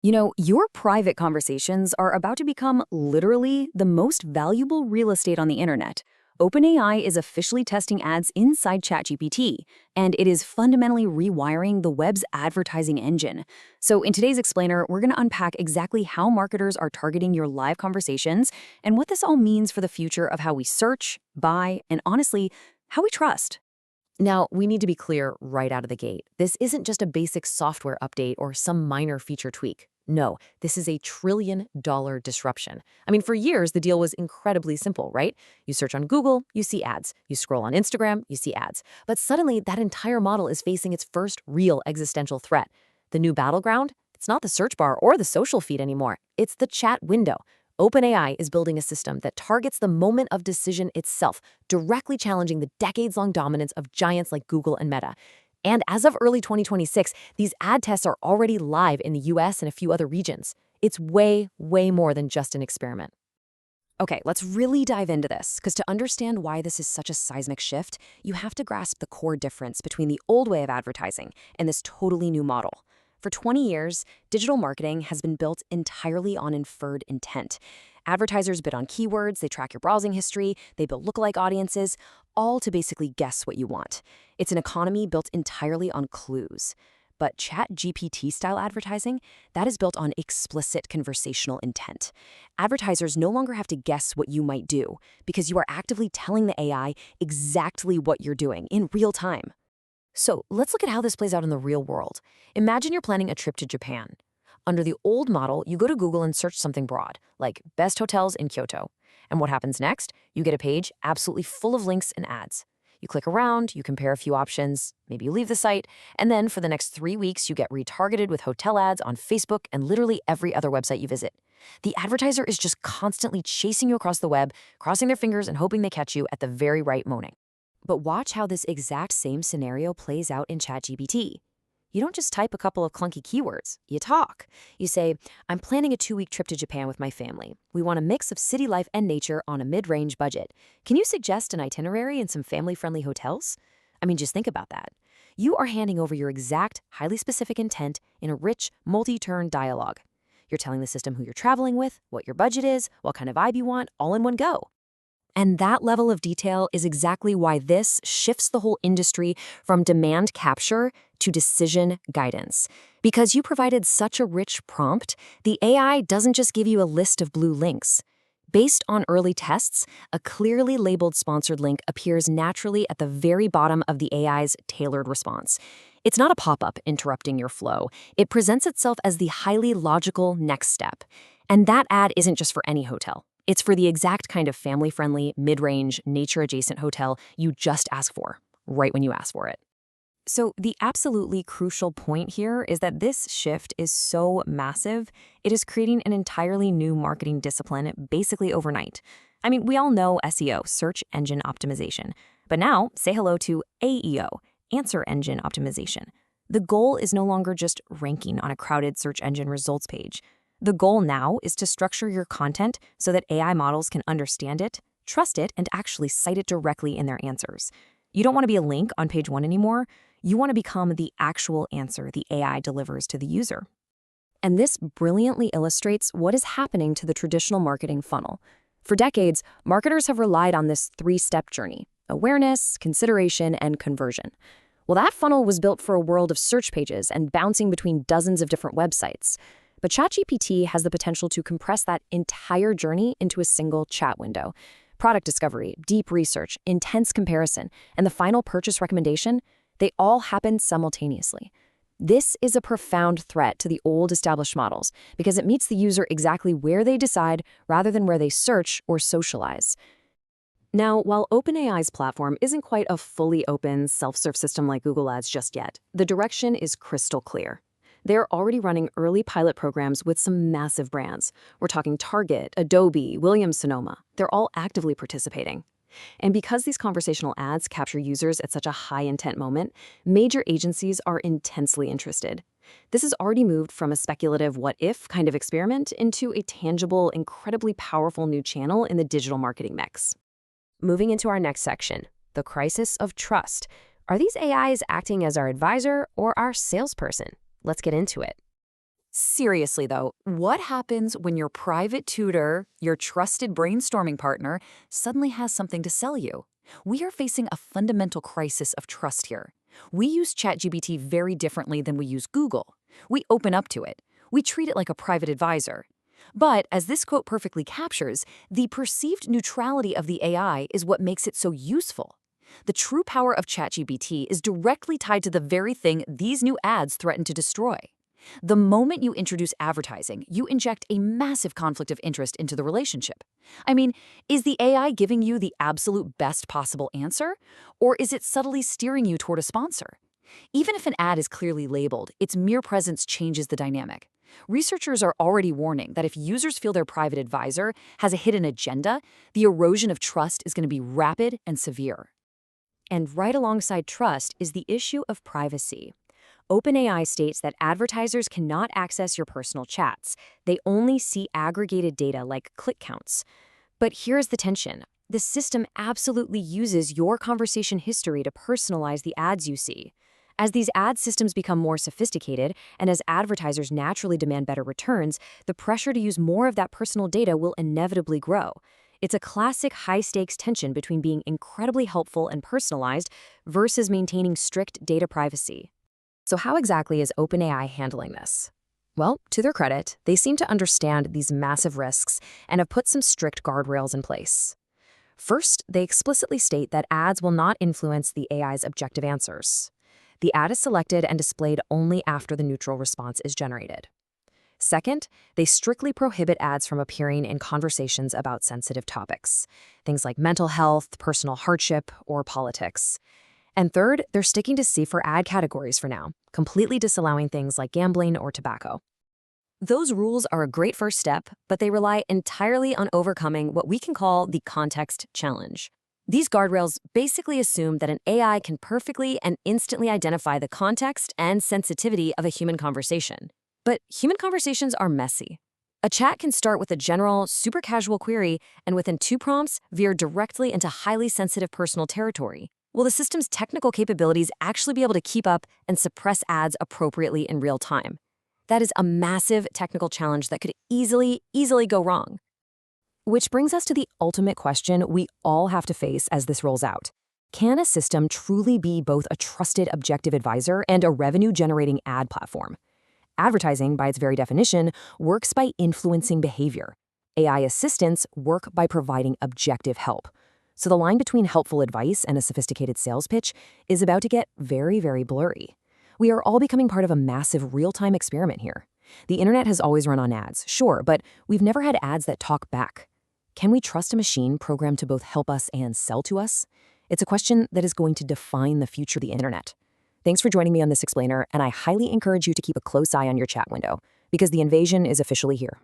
You know, your private conversations are about to become literally the most valuable real estate on the internet. OpenAI is officially testing ads inside ChatGPT, and it is fundamentally rewiring the web's advertising engine. So, in today's explainer, we're going to unpack exactly how marketers are targeting your live conversations and what this all means for the future of how we search, buy, and honestly, how we trust. Now, we need to be clear right out of the gate. This isn't just a basic software update or some minor feature tweak. No, this is a $1 trillion disruption. I mean, for years, the deal was incredibly simple, right? You search on Google, you see ads. You scroll on Instagram, you see ads. But suddenly, that entire model is facing its first real existential threat. The new battleground? It's not the search bar or the social feed anymore. It's the chat window. OpenAI is building a system that targets the moment of decision itself, directly challenging the decades-long dominance of giants like Google and Meta. And as of early 2026, these ad tests are already live in the US and a few other regions. It's way, way more than just an experiment. Okay, let's really dive into this, because to understand why this is such a seismic shift, you have to grasp the core difference between the old way of advertising and this totally new model. For 20 years, digital marketing has been built entirely on inferred intent. Advertisers bid on keywords, they track your browsing history, they build lookalike audiences, all to basically guess what you want. It's an economy built entirely on clues. But ChatGPT-style advertising, that is built on explicit conversational intent. Advertisers no longer have to guess what you might do, because you are actively telling the AI exactly what you're doing in real time. So let's look at how this plays out in the real world. Imagine you're planning a trip to Japan. Under the old model, you go to Google and search something broad, like best hotels in Kyoto. And what happens next? You get a page absolutely full of links and ads. You click around, you compare a few options, maybe you leave the site, and then for the next 3 weeks, you get retargeted with hotel ads on Facebook and literally every other website you visit. The advertiser is just constantly chasing you across the web, crossing their fingers and hoping they catch you at the very right moment. But watch how this exact same scenario plays out in ChatGPT. You don't just type a couple of clunky keywords, you talk. You say, I'm planning a 2-week trip to Japan with my family. We want a mix of city life and nature on a mid-range budget. Can you suggest an itinerary and some family-friendly hotels? I mean, just think about that. You are handing over your exact, highly specific intent in a rich, multi-turn dialogue. You're telling the system who you're traveling with, what your budget is, what kind of vibe you want, all in one go. And that level of detail is exactly why this shifts the whole industry from demand capture to decision guidance. Because you provided such a rich prompt, the AI doesn't just give you a list of blue links. Based on early tests, a clearly labeled sponsored link appears naturally at the very bottom of the AI's tailored response. It's not a pop-up interrupting your flow. It presents itself as the highly logical next step. And that ad isn't just for any hotel. It's for the exact kind of family-friendly, mid-range, nature-adjacent hotel you just ask for, right when you ask for it. So the absolutely crucial point here is that this shift is so massive, it is creating an entirely new marketing discipline basically overnight. I mean, we all know SEO, search engine optimization. But now, say hello to AEO, answer engine optimization. The goal is no longer just ranking on a crowded search engine results page. The goal now is to structure your content so that AI models can understand it, trust it, and actually cite it directly in their answers. You don't want to be a link on page 1 anymore. You want to become the actual answer the AI delivers to the user. And this brilliantly illustrates what is happening to the traditional marketing funnel. For decades, marketers have relied on this 3-step journey: awareness, consideration, and conversion. Well, that funnel was built for a world of search pages and bouncing between dozens of different websites. But ChatGPT has the potential to compress that entire journey into a single chat window. Product discovery, deep research, intense comparison, and the final purchase recommendation, they all happen simultaneously. This is a profound threat to the old established models because it meets the user exactly where they decide rather than where they search or socialize. Now, while OpenAI's platform isn't quite a fully open, self-serve system like Google Ads just yet, the direction is crystal clear. They're already running early pilot programs with some massive brands. We're talking Target, Adobe, Williams-Sonoma. They're all actively participating. And because these conversational ads capture users at such a high-intent moment, major agencies are intensely interested. This has already moved from a speculative what-if kind of experiment into a tangible, incredibly powerful new channel in the digital marketing mix. Moving into our next section, the crisis of trust. Are these AIs acting as our advisor or our salesperson? Let's get into it. Seriously, though, what happens when your private tutor, your trusted brainstorming partner, suddenly has something to sell you? We are facing a fundamental crisis of trust here. We use ChatGPT very differently than we use Google. We open up to it. We treat it like a private advisor. But, as this quote perfectly captures, the perceived neutrality of the AI is what makes it so useful. The true power of ChatGPT is directly tied to the very thing these new ads threaten to destroy. The moment you introduce advertising, you inject a massive conflict of interest into the relationship. I mean, is the AI giving you the absolute best possible answer? Or is it subtly steering you toward a sponsor? Even if an ad is clearly labeled, its mere presence changes the dynamic. Researchers are already warning that if users feel their private advisor has a hidden agenda, the erosion of trust is going to be rapid and severe. And right alongside trust is the issue of privacy. OpenAI states that advertisers cannot access your personal chats. They only see aggregated data like click counts. But here's the tension. The system absolutely uses your conversation history to personalize the ads you see. As these ad systems become more sophisticated, and as advertisers naturally demand better returns, the pressure to use more of that personal data will inevitably grow. It's a classic high-stakes tension between being incredibly helpful and personalized versus maintaining strict data privacy. So how exactly is OpenAI handling this? Well, to their credit, they seem to understand these massive risks and have put some strict guardrails in place. First, they explicitly state that ads will not influence the AI's objective answers. The ad is selected and displayed only after the neutral response is generated. Second, they strictly prohibit ads from appearing in conversations about sensitive topics, things like mental health, personal hardship, or politics. And third, they're sticking to safer ad categories for now, completely disallowing things like gambling or tobacco. Those rules are a great first step, but they rely entirely on overcoming what we can call the context challenge. These guardrails basically assume that an AI can perfectly and instantly identify the context and sensitivity of a human conversation. But human conversations are messy. A chat can start with a general, super casual query, and within 2 prompts, veer directly into highly sensitive personal territory. Will the system's technical capabilities actually be able to keep up and suppress ads appropriately in real time? That is a massive technical challenge that could easily go wrong. Which brings us to the ultimate question we all have to face as this rolls out. Can a system truly be both a trusted objective advisor and a revenue-generating ad platform? Advertising, by its very definition, works by influencing behavior. AI assistants work by providing objective help. So the line between helpful advice and a sophisticated sales pitch is about to get very blurry. We are all becoming part of a massive real-time experiment here. The internet has always run on ads, sure, but we've never had ads that talk back. Can we trust a machine programmed to both help us and sell to us? It's a question that is going to define the future of the internet. Thanks for joining me on this explainer, and I highly encourage you to keep a close eye on your chat window, because the invasion is officially here.